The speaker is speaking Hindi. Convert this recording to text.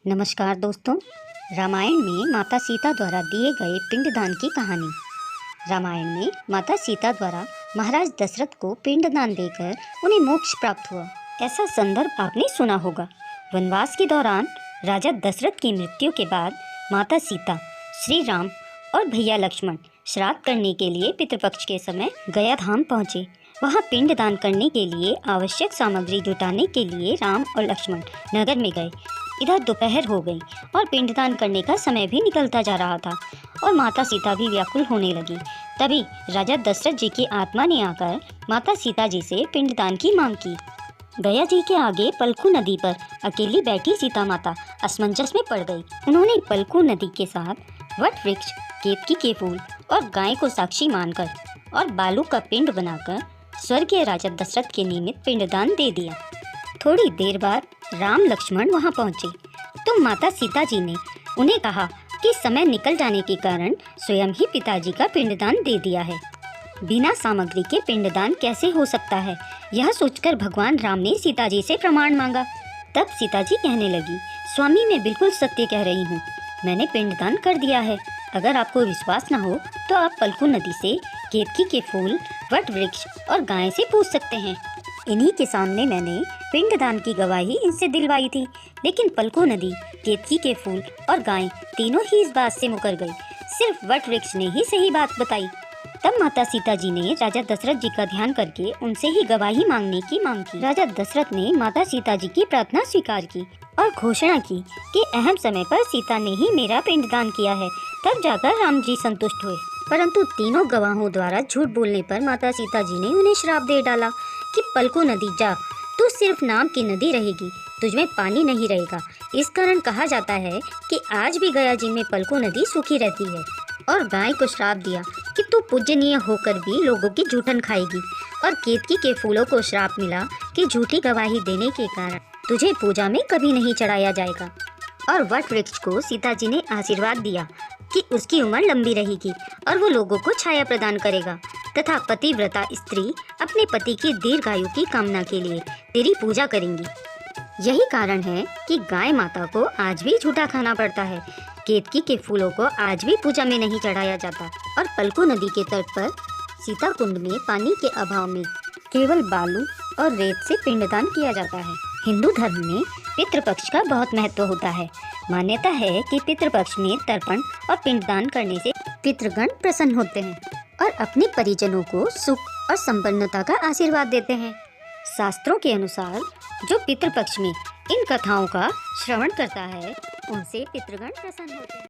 नमस्कार दोस्तों। रामायण में माता सीता द्वारा दिए गए पिंडदान की कहानी। रामायण में माता सीता द्वारा महाराज दशरथ को पिंडदान देकर उन्हें मोक्ष प्राप्त हुआ, ऐसा संदर्भ आपने सुना होगा। वनवास के दौरान राजा दशरथ की मृत्यु के बाद माता सीता, श्री राम और भैया लक्ष्मण श्राद्ध करने के लिए पितृपक्ष के समय गया धाम पहुँचे। वहाँ पिंडदान करने के लिए आवश्यक सामग्री जुटाने के लिए राम और लक्ष्मण नगर में गए। इधर दोपहर हो गई और पिंडदान करने का समय भी निकलता जा रहा था और माता सीता भी व्याकुल होने लगी। तभी राजा दशरथ जी की आत्मा ने आकर माता सीता जी से पिंडदान की मांग की। गया जी के आगे पलकू नदी पर अकेली बैठी सीता माता असमंजस में पड़ गई। उन्होंने पलकू नदी के साथ वट वृक्ष, केतकी के फूल और गाय को साक्षी मानकर और बालू का पिंड बनाकर स्वर्गीय राजा दशरथ के निमित्त पिंडदान दे दिया। थोड़ी देर बाद राम लक्ष्मण वहां पहुंचे तो माता सीता जी ने उन्हें कहा कि समय निकल जाने के कारण स्वयं ही पिताजी का पिंडदान दे दिया है। बिना सामग्री के पिंडदान कैसे हो सकता है, यह सोचकर भगवान राम ने सीता जी से प्रमाण मांगा। तब सीता जी कहने लगी, स्वामी मैं बिल्कुल सत्य कह रही हूँ, मैंने पिंडदान कर दिया है। अगर आपको विश्वास न हो तो आप पलकू नदी से केतकी के फूल, वट वृक्ष और गाय से पूछ सकते हैं। इन्हीं के सामने मैंने पिंडदान की गवाही इनसे दिलवाई थी, लेकिन पलकू नदी, केतकी के फूल और गाय तीनों ही इस बात से मुकर गई। सिर्फ वट वृक्ष ने ही सही बात बताई। तब माता सीता जी ने राजा दशरथ जी का ध्यान करके उनसे ही गवाही मांगने की मांग की। राजा दशरथ ने माता सीता जी की प्रार्थना स्वीकार की और घोषणा की कि अहम समय पर सीता ने ही मेरा पिंडदान किया है। तब जाकर राम जी संतुष्ट हुए। परंतु तीनों गवाहों द्वारा झूठ बोलने पर माता सीता जी ने उन्हें श्राप दे डाला कि पलकू नदी जा, तू सिर्फ नाम की नदी रहेगी, तुझमें पानी नहीं रहेगा। इस कारण कहा जाता है कि आज भी गया जी में पलकू नदी सूखी रहती है। और गाय को श्राप दिया कि तू पूजनीय होकर भी लोगों की जूठन खाएगी। और केतकी के फूलों को श्राप मिला कि झूठी गवाही देने के कारण तुझे पूजा में कभी नहीं चढ़ाया जाएगा। और वट वृक्ष को सीता जी ने आशीर्वाद दिया कि उसकी उम्र लंबी रहेगी और वो लोगों को छाया प्रदान करेगा तथा पतिव्रता स्त्री अपने पति की दीर्घायु की कामना के लिए तेरी पूजा करेंगी। यही कारण है कि गाय माता को आज भी झूठा खाना पड़ता है, केतकी के फूलों को आज भी पूजा में नहीं चढ़ाया जाता और पलकू नदी के तट पर सीता कुंड में पानी के अभाव में केवल बालू और रेत से पिंडदान किया जाता है। हिंदू धर्म में पितृपक्ष का बहुत महत्व होता है। मान्यता है कि पितृपक्ष में तर्पण और पिंडदान करने से पितृगण प्रसन्न होते हैं और अपने परिजनों को सुख और संपन्नता का आशीर्वाद देते हैं। शास्त्रों के अनुसार जो पितृपक्ष में इन कथाओं का श्रवण करता है उनसे पितृगण प्रसन्न होते हैं।